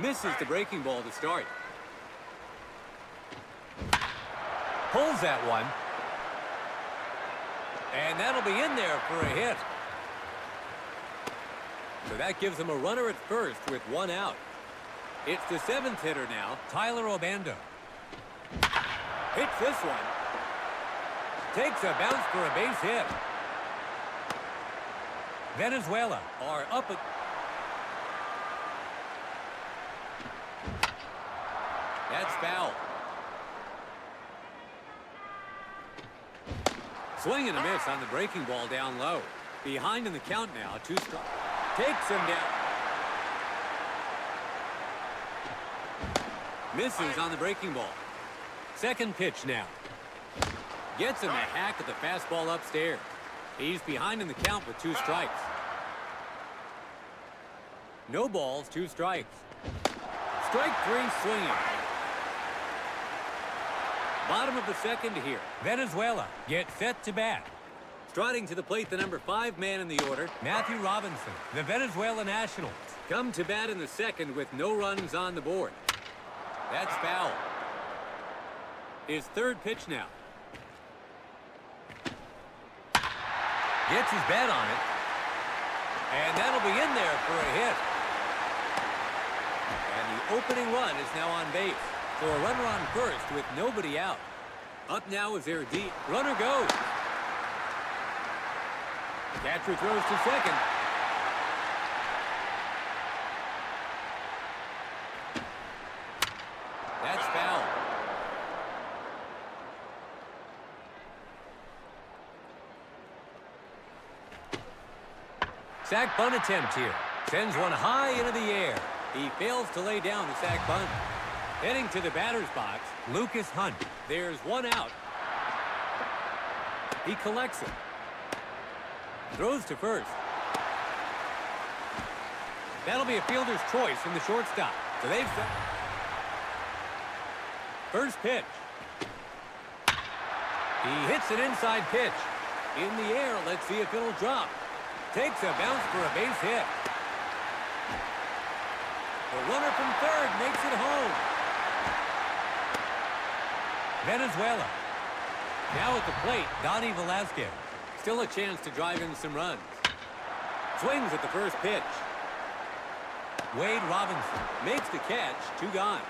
Misses the breaking ball to start. Pulls that one. And that'll be in there for a hit. So that gives him a runner at first with one out. It's the seventh hitter now. Tyler Obando. Hits this one. Takes a bounce for a base hit. Venezuela are up at... That's foul. Swing and a miss on the breaking ball down low. Behind in the count now, 2 strikes. Takes him down. Misses on the breaking ball. Second pitch now. Gets him a hack at the fastball upstairs. He's behind in the count with 2 strikes. No balls, 2 strikes. Strike 3 swinging. Bottom of the second here. Venezuela gets set to bat. Striding to the plate, the number 5 man in the order. Matthew Robinson, the Venezuela Nationals. Come to bat in the second with no runs on the board. That's foul. His third pitch now. Gets his bat on it. And that'll be in there for a hit. And the opening run is now on base. So a runner on first with nobody out. Up now is their deep. Runner goes. Catcher throws to second. That's foul. Sac bunt attempt here. Sends one high into the air. He fails to lay down the sac bunt. Heading to the batter's box, Lucas Hunt. There's one out. He collects it. Throws to first. That'll be a fielder's choice from the shortstop. So they've set. First pitch. He hits an inside pitch. In the air, let's see if it'll drop. Takes a bounce for a base hit. The runner from third makes it home. Venezuela. Now at the plate, Donnie Velasquez. Still a chance to drive in some runs. Swings at the first pitch. Wade Robinson makes the catch, 2 gone.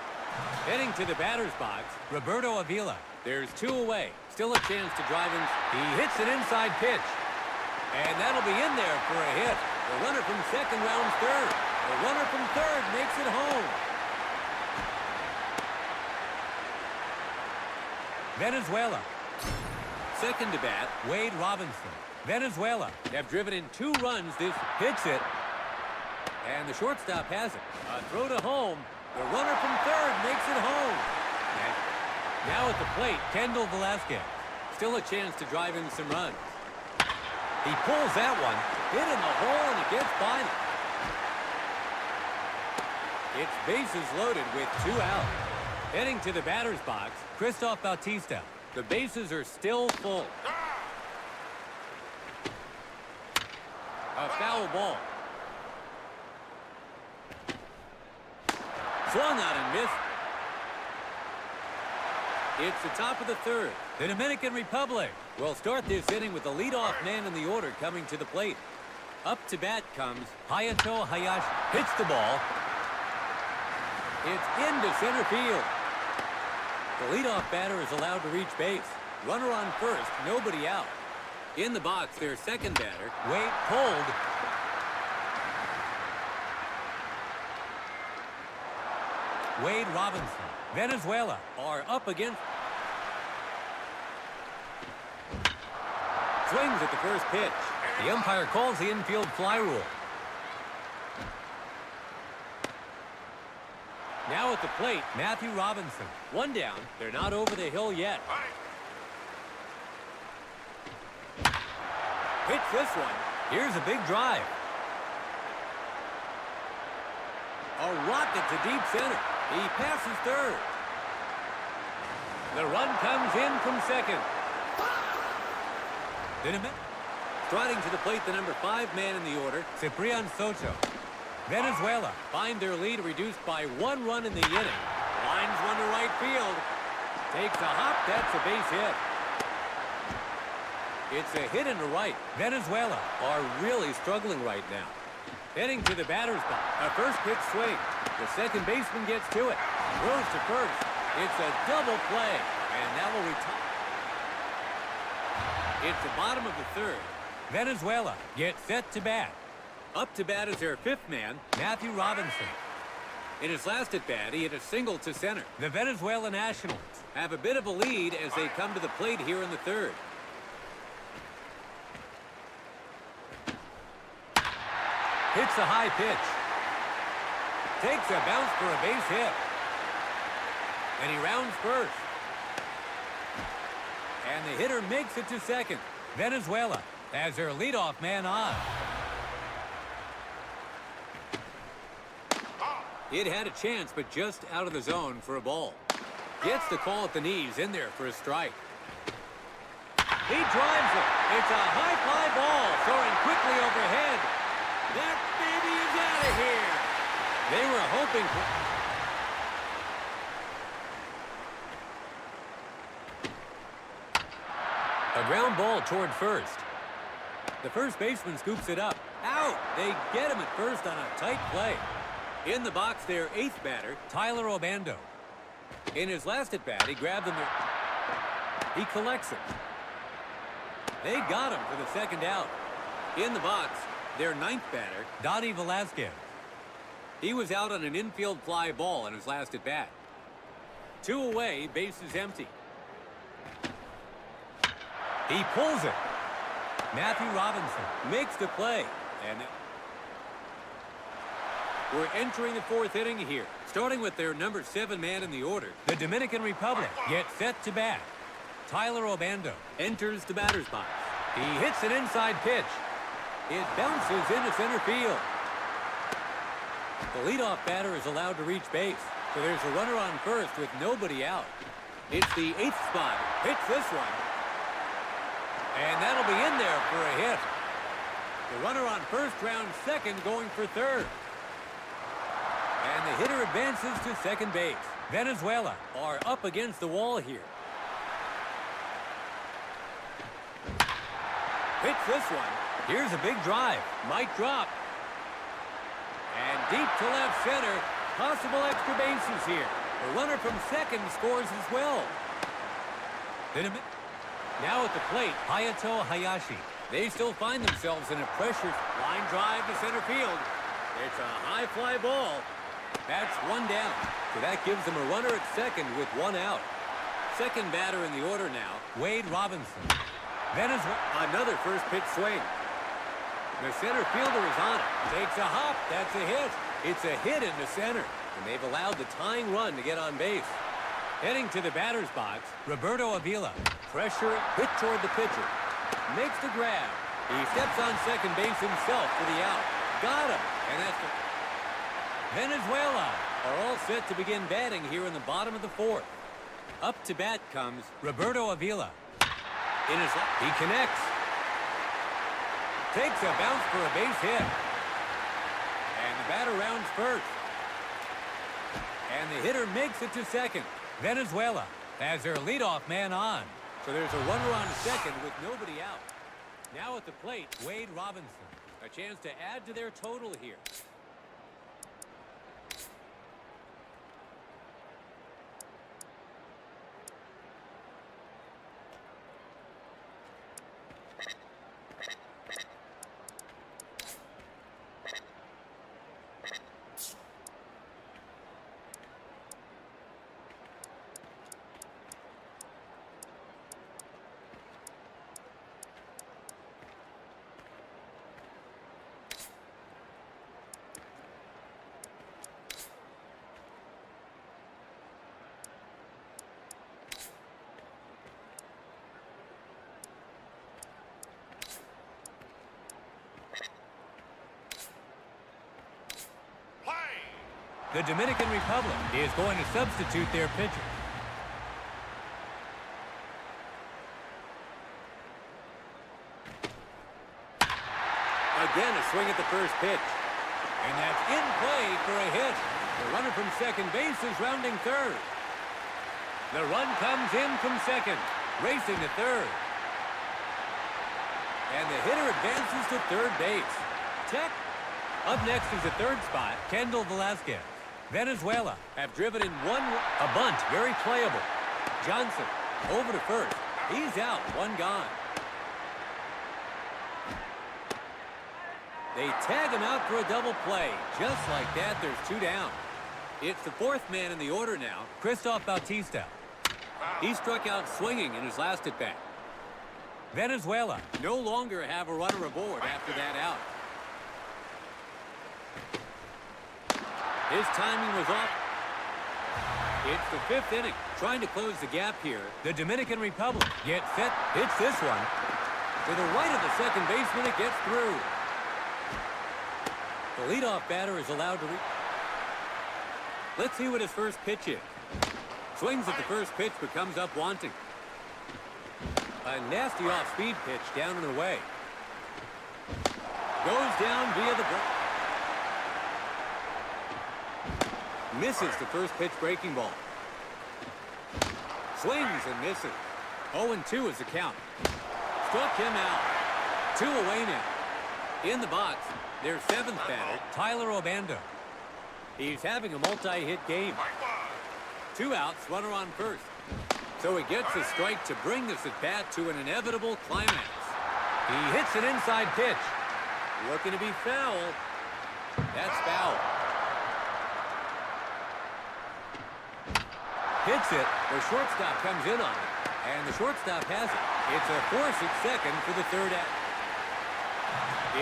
Heading to the batter's box, Roberto Avila. There's 2 away. Still a chance to drive in. He hits an inside pitch. And that'll be in there for a hit. The runner from second rounds third. The runner from third makes it home. Venezuela. Second to bat, Wade Robinson. Venezuela have driven in 2 runs. This hits it. And the shortstop has it. A throw to home. The runner from third makes it home. And now at the plate, Kendall Velasquez. Still a chance to drive in some runs. He pulls that one. Hit in the hole and it gets by him. It's bases loaded with 2 out. Heading to the batter's box, Christoph Bautista. The bases are still full. A foul ball. Swung out and missed. It's the top of the third. The Dominican Republic will start this inning with the leadoff man in the order coming to the plate. Up to bat comes Hayato Hayashi. Hits the ball. It's into center field. The leadoff batter is allowed to reach base. Runner on first, nobody out. In the box, their second batter. Wait, pulled. Wade Robinson. Venezuela are up against. Swings at the first pitch. The umpire calls the infield fly rule. Now at the plate, Matthew Robinson. 1 down. They're not over the hill yet. Hits this one. Here's a big drive. A rocket to deep center. He passes third. The run comes in from second. Striding to the plate, the number 5 man in the order. Ciprian Soto. Venezuela. Find their lead reduced by 1 run in the inning. Lines one to right field. Takes a hop. That's a base hit. It's a hit into right. Venezuela are really struggling right now. Heading to the batter's box. A first pitch swing. The second baseman gets to it. Throws to first. It's a double play. And that will retire. It's the bottom of the third. Venezuela gets set to bat. Up to bat is their fifth man, Matthew Robinson. In his last at bat, he hit a single to center. The Venezuela Nationals have a bit of a lead as they come to the plate here in the third. Hits a high pitch. Takes a bounce for a base hit. And he rounds first. And the hitter makes it to second. Venezuela has their leadoff man on. It had a chance, but just out of the zone for a ball. Gets the call at the knees, in there for a strike. He drives it. It's a high fly ball, soaring quickly overhead. That baby is out of here. They were hoping for a ground ball toward first. The first baseman scoops it up. Out! They get him at first on a tight play. In the box, their eighth batter, Tyler Obando. In his last at-bat, he grabbed him. He collects it. They got him for the second out. In the box, their ninth batter, Donnie Velasquez. He was out on an infield fly ball in his last at-bat. 2 away, bases empty. He pulls it. Matthew Robinson makes the play. And we're entering the fourth inning here, starting with their number 7 man in the order. The Dominican Republic gets set to bat. Tyler Obando enters the batter's box. He hits an inside pitch. It bounces into center field. The leadoff batter is allowed to reach base, so there's a runner on first with nobody out. It's the 8th spot. Hits this one. And that'll be in there for a hit. The runner on first rounds second, going for third. And the hitter advances to second base. Venezuela are up against the wall here. Hits this one. Here's a big drive. Might drop. And deep to left center. Possible extra bases here. The runner from second scores as well. Now at the plate, Hayato Hayashi. They still find themselves in a pressure line drive to center field. It's a high fly ball. That's 1 down. So that gives them a runner at second with 1 out. Second batter in the order now, Wade Robinson. Venezuela. Another first pitch swing. The center fielder is on it. Takes a hop. That's a hit. It's a hit into center. And they've allowed the tying run to get on base. Heading to the batter's box, Roberto Avila. Pressure hit toward the pitcher. Makes the grab. He steps on second base himself for the out. Got him. And that's the... Venezuela are all set to begin batting here in the bottom of the fourth. Up to bat comes Roberto Avila. In his left, he connects. Takes a bounce for a base hit. And the batter rounds first. And the hitter makes it to second. Venezuela has their leadoff man on. So there's a runner on second with nobody out. Now at the plate, Wade Robinson. A chance to add to their total here. The Dominican Republic is going to substitute their pitcher. Again, a swing at the first pitch. And that's in play for a hit. The runner from second base is rounding third. The run comes in from second, racing to third. And the hitter advances to third base. Check. Up next is the third spot, Kendall Velasquez. Venezuela have driven in a bunt, very playable. Johnson over to first. He's out, one gone. They tag him out for a double play. Just like that, there's two down. It's the fourth man in the order now, Christoph Bautista. He struck out swinging in his last at-bat. Venezuela no longer have a runner aboard after that out. His timing was off. It's the fifth inning, trying to close the gap here. The Dominican Republic gets set, hits this one. To the right of the second baseman, it gets through. The leadoff batter is allowed to Let's see what his first pitch is. Swings at the first pitch, but comes up wanting. A nasty off-speed pitch down and away. Goes down via the misses the first pitch breaking ball. Swings and misses. 0-2 is the count. Struck him out. 2 away now. In the box, their seventh batter, Tyler Obando. He's having a multi-hit game. 2 outs, runner on first. So he gets a strike to bring this at-bat to an inevitable climax. He hits an inside pitch. Looking to be foul. That's foul. Hits it. The shortstop comes in on it. And the shortstop has it. It's a force at second for the third out.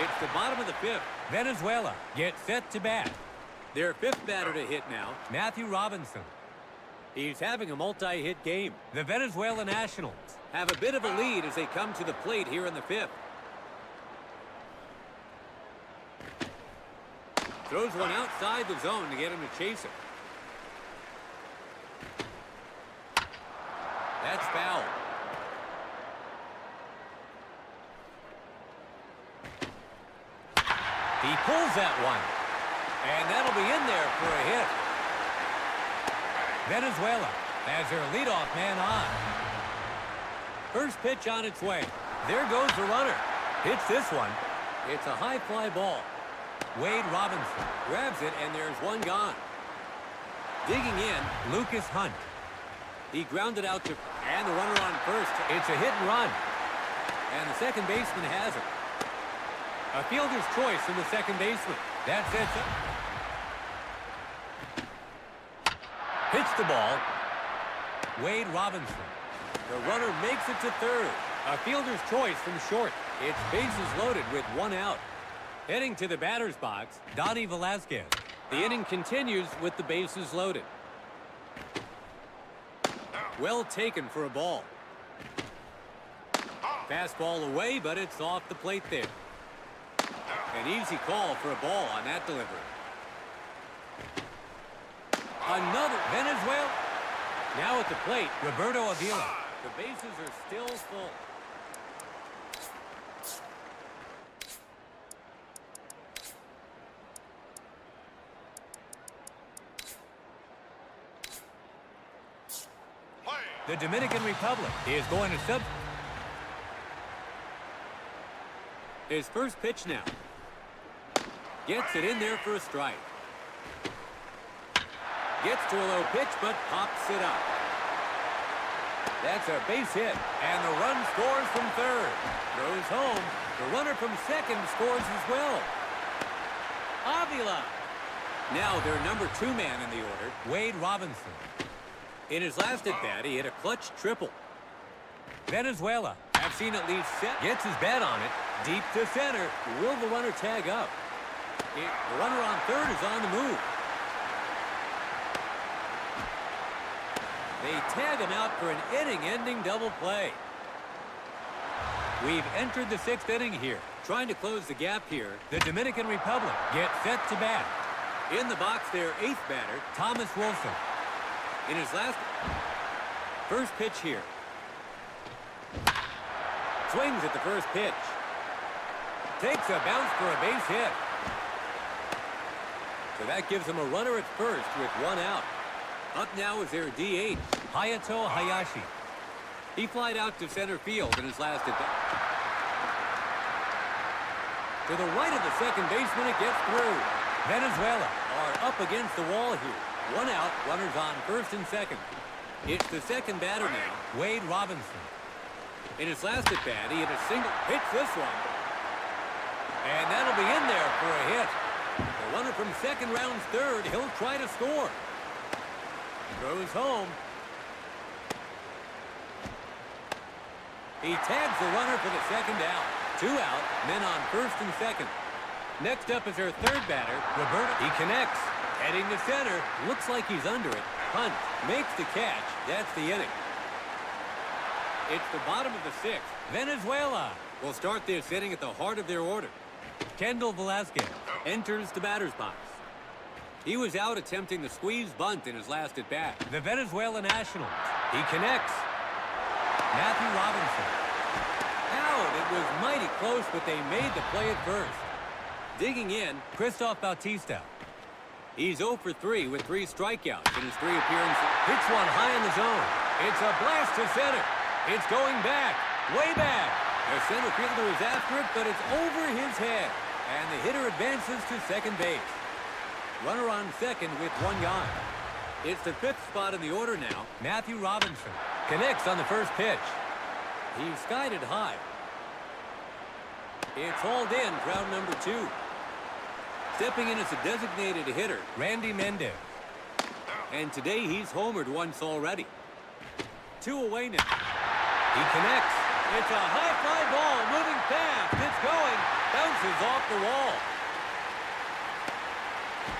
It's the bottom of the fifth. Venezuela gets set to bat. Their fifth batter to hit now, Matthew Robinson. He's having a multi-hit game. The Venezuela Nationals have a bit of a lead as they come to the plate here in the fifth. Throws one outside the zone to get him to chase it. That's foul. He pulls that one. And that'll be in there for a hit. Venezuela has their leadoff man on. First pitch on its way. There goes the runner. Hits this one. It's a high fly ball. Wade Robinson grabs it, and there's one gone. Digging in, Lucas Hunt. He grounded out to, and the runner on first. It's a hit and run. And the second baseman has it. A fielder's choice from the second baseman. That sets up. Hits the ball. Wade Robinson. The runner makes it to third. A fielder's choice from short. It's bases loaded with 1 out. Heading to the batter's box, Donnie Velasquez. The inning continues with the bases loaded. Well taken for a ball. Fastball away, but it's off the plate there. An easy call for a ball on that delivery. Another Venezuela. Now at the plate, Roberto Avila. The bases are still full. The Dominican Republic is going to sub. His first pitch now. Gets it in there for a strike. Gets to a low pitch, but pops it up. That's a base hit, and the run scores from third. Goes home. The runner from second scores as well. Avila. Now their number 2 man in the order, Wade Robinson. In his last at-bat, he hit a clutch triple. Venezuela have seen at least set. Gets his bat on it. Deep to center. Will the runner tag up? The runner on third is on the move. They tag him out for an inning-ending double play. We've entered the 6th inning here. Trying to close the gap here, the Dominican Republic gets set to bat. In the box, their 8th batter, Thomas Wilson. In his last first pitch here. Swings at the first pitch. Takes a bounce for a base hit. So that gives him a runner at first with one out. Up now is their DH, Hayato Hayashi. He flied out to center field in his last at bat. To the right of the second baseman, it gets through. Venezuela Are up against the wall here. One out, runners on first and second. It's the second batter now. Wade Robinson. In his last at bat, he hit a single. Hits this one. And that'll be in there for a hit. The runner from second rounds third. He'll try to score. Throws home. He tags the runner for the second out. 2 out, men on first and second. Next up is our third batter, Roberto. He connects. Heading to center. Looks like he's under it. Hunt makes the catch. That's the inning. It's the bottom of the sixth. Venezuela. We'll start this inning at the heart of their order. Kendall Velasquez. Enters the batter's box. He was out attempting the squeeze bunt in his last at bat. The Venezuela Nationals. He connects. Matthew Robinson. Out. It was mighty close, but they made the play at first. Digging in, Christoph Bautista. he's 0 for 3 with 3 strikeouts in his 3 appearances. Hits one high in the zone. It's a blast to center. It's going back, way back. The center fielder is after it, but it's over his head. And the hitter advances to second base. Runner on second with 1 guy. It's the 5th spot in the order now. Matthew Robinson. Connects on the first pitch. He's skied it high. It's hauled in, crowd number 2. Stepping in as a designated hitter. Randy Mendez. And today he's homered once already. 2 away now. He connects. It's a high fly ball moving fast. It's going. Bounces off the wall.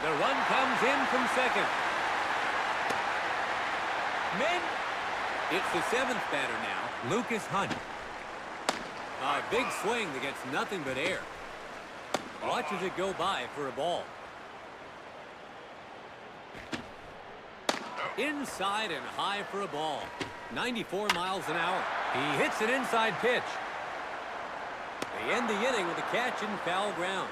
The run comes in from second. It's the 7th batter now. Lucas Hunt. A big swing that gets nothing but air. Watches it go by for a ball. Inside and high for a ball. 94 miles an hour. He hits an inside pitch. They end the inning with a catch in foul ground.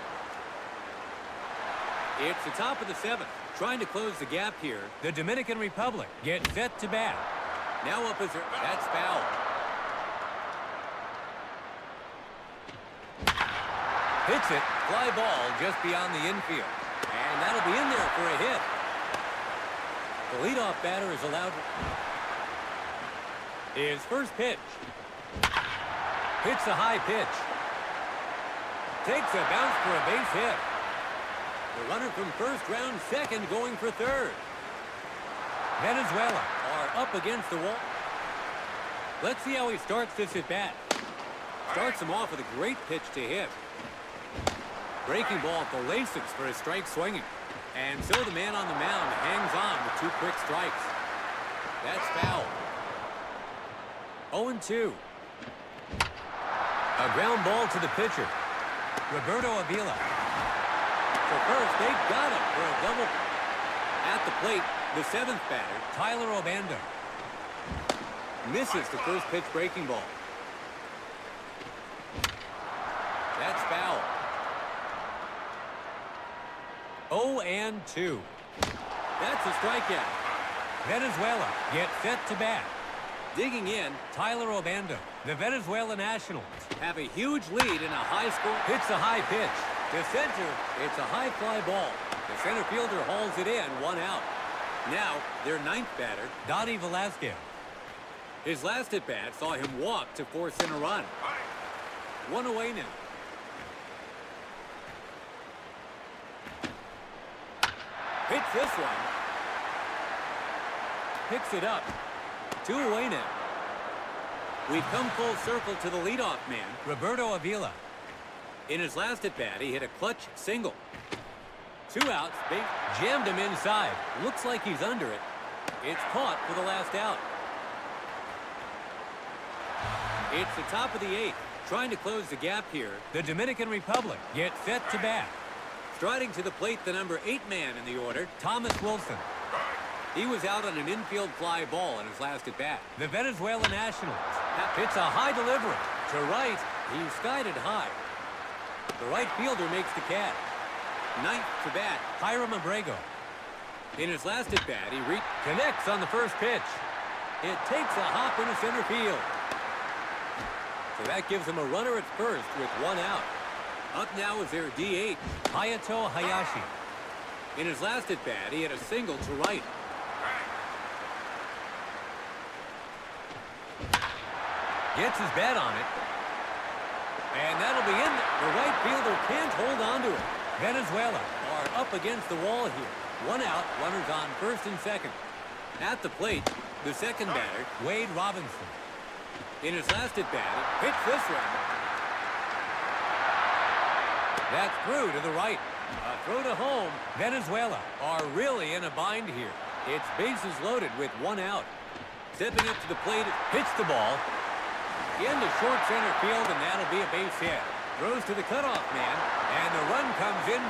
It's the top of the 7th. Trying to close the gap here. The Dominican Republic gets set to bat. Now up is her. That's foul. Hits it. Fly ball just beyond the infield. And that'll be in there for a hit. The leadoff batter is allowed his first pitch. Hits a high pitch. Takes a bounce for a base hit. The runner from first round second going for third. Venezuela Are up against the wall. Let's see how he starts this at bat. Starts him off with a great pitch to hit. Breaking ball at the laces for a strike swinging. And so the man on the mound hangs on with 2 quick strikes. That's foul. 0-2. A ground ball to the pitcher. Roberto Avila. So first, they got him for a double. At the plate, the 7th batter Tyler Obando. misses the first pitch breaking ball. That's foul. 0-2. That's a strikeout. Venezuela gets set to bat. Digging in, Tyler Obando. The Venezuela Nationals have a huge lead in a high score. hits a high pitch. To center, it's a high fly ball. The center fielder hauls it in, 1 out. Now, their 9th batter, Dottie Velasquez. his last at bat saw him walk to force in a run. 1 away now. Hits this one. Picks it up. 2 away now. We've come full circle to the leadoff man. Roberto Avila. In his last at bat, he hit a clutch single. 2 outs. They Jammed him inside. looks like he's under it. It's caught for the last out. It's the top of the 8th. Trying to close the gap here. The Dominican Republic gets set to bat. Striding to the plate, the number 8 man in the order. Thomas Wilson. He was out on an infield fly ball in his last at bat. The Venezuela Nationals. Hits a high delivery. To right, he skied it high. The right fielder makes the catch. ninth to bat. Hiram Abrego. In his last at bat, he Connects on the first pitch. It takes a hop into center field. So that gives him a runner at first with one out. Up now is their DH. Hayato Hayashi. In his last at bat, he had a single to right. Gets his bat on it. And that'll be in. The right fielder can't hold on to it. Venezuela Are up against the wall here. One out, runners on first and second. At the plate, the second batter. Wade Robinson. In his last at bat, hits this one. That's through to the right. A throw to home. Venezuela Are really in a bind here. It's bases loaded with one out. Stepping up to the plate, hits the ball. into short center field, and that'll be a base hit. Throws to the cutoff man, and the run comes in.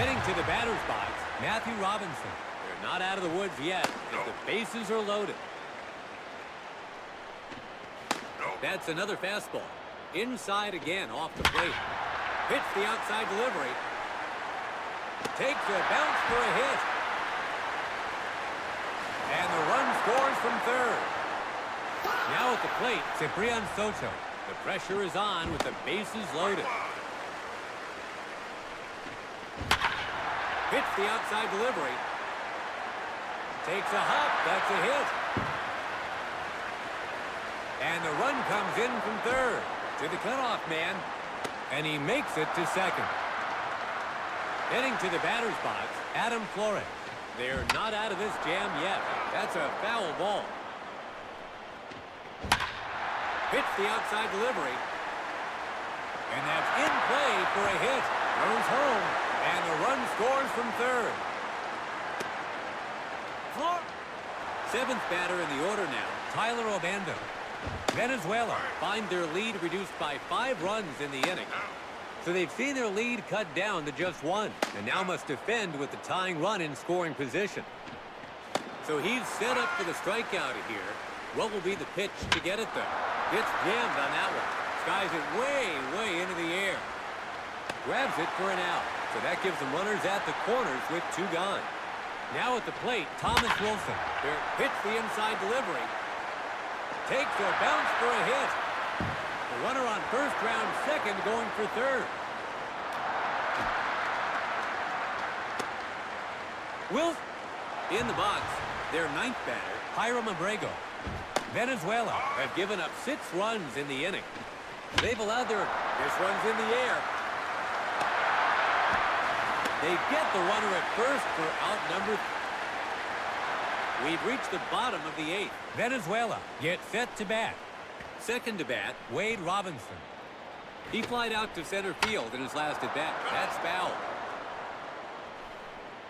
Heading to the batter's box, Matthew Robinson. they're not out of the woods yet, as the bases are loaded. That's another fastball. Inside again, off the plate. Hits the outside delivery. Takes a bounce for a hit. And the run scores from third. Now at the plate, Ciprian Soto. the pressure is on with the bases loaded. Hits the outside delivery. Takes a hop. That's a hit. And the run comes in from third to the cutoff man. And he makes it to second. Heading to the batter's box, Adam Flores. they're not out of this jam yet. That's a foul ball. Hits the outside delivery. And that's in play for a hit. Throws home. And the run scores from third. Seventh batter in the order now. Tyler Obando. Venezuela Find their lead reduced by 5 runs in the inning. So they've seen their lead cut down to just 1. And now must defend with the tying run in scoring position. So he's set up for the strikeout here. What will be the pitch to get it though? It's jammed on that one. Skies it way into the air. Grabs it for an out. So that gives them runners at the corners with 2 gone. Now at the plate, Thomas Wilson. there hits the inside delivery. Takes a bounce for a hit. The runner on first, round second, going for third. Wilson in the box. Their ninth batter. Hiram Abrego. Venezuela Have given up 6 runs in the inning. They've allowed this one's in the air. They get the runner at first for out number. We've reached the bottom of the 8th. Venezuela gets set to bat. Second to bat, Wade Robinson. he flied out to center field in his last at bat. That's foul.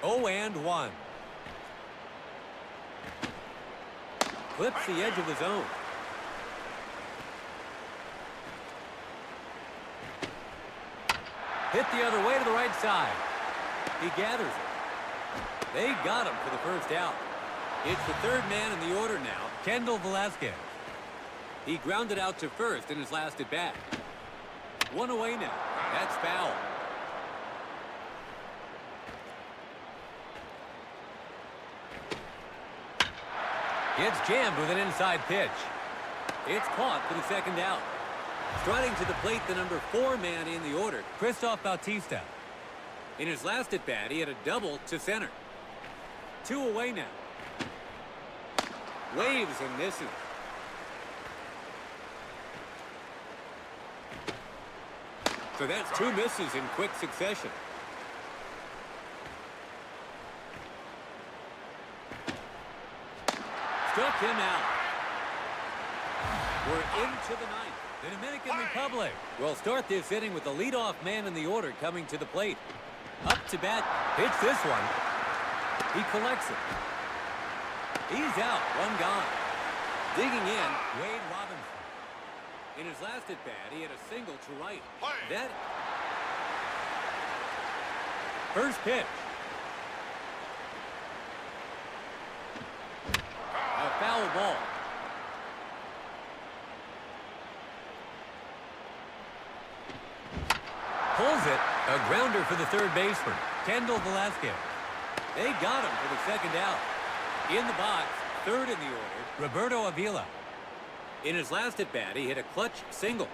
0-1. Clips the edge of the zone. Hit the other way to the right side. He gathers it. They got him for the first out. It's the third man in the order now. Kendall Velasquez. He grounded out to first in his last at bat. 1 away now. That's foul. Gets jammed with an inside pitch. It's caught for the second out. Striding to the plate, the number 4 man in the order. Christoph Bautista. In his last at bat, he had a double to center. 2 away now. Waves and misses. So that's 2 misses in quick succession. Struck him out. We're into the 9th. The Dominican Republic. We'll start this inning with the leadoff man in the order coming to the plate. Up to bat. Hits this one. He collects it. He's out. 1 gone. Digging in, Wade Robinson. in his last at bat, he had a single to right. That First pitch. a foul ball. Pulls it. A grounder for the third baseman, Kendall Velasquez. They got him for the second out. In the box, third in the order, Roberto Avila. in his last at-bat, he hit a clutch single.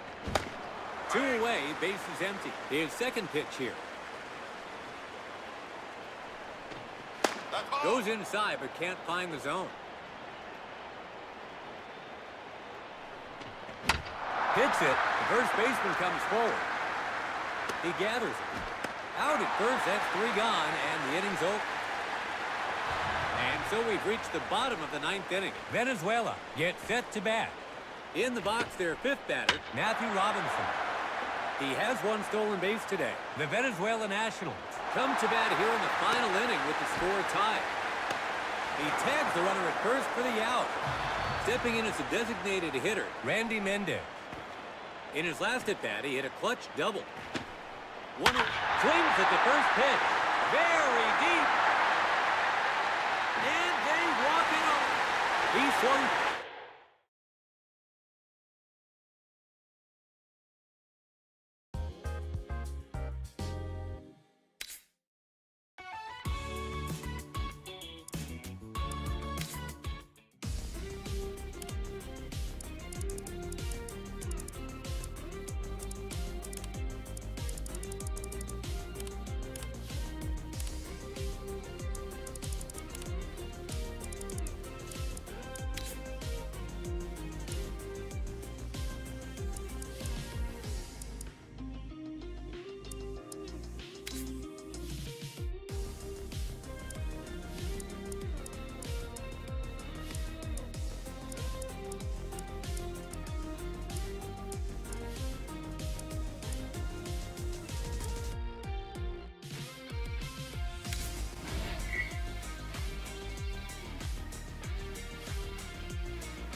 2 away, base is empty. His second pitch here. Goes inside, but can't find the zone. Hits it. The first baseman comes forward. He gathers it. Out at first, that's 3 gone, and the inning's over. And so we've reached the bottom of the 9th inning. Venezuela gets set to bat. In the box, their 5th batter. Matthew Robinson. He has 1 stolen base today. The Venezuela Nationals. Come to bat here in the final inning with the score tied. He tags the runner at first for the out. Stepping in as a designated hitter, Randy Mendez. in his last at-bat, he hit a clutch double. Swings at the first pitch. Very deep. And they walk it off. He swung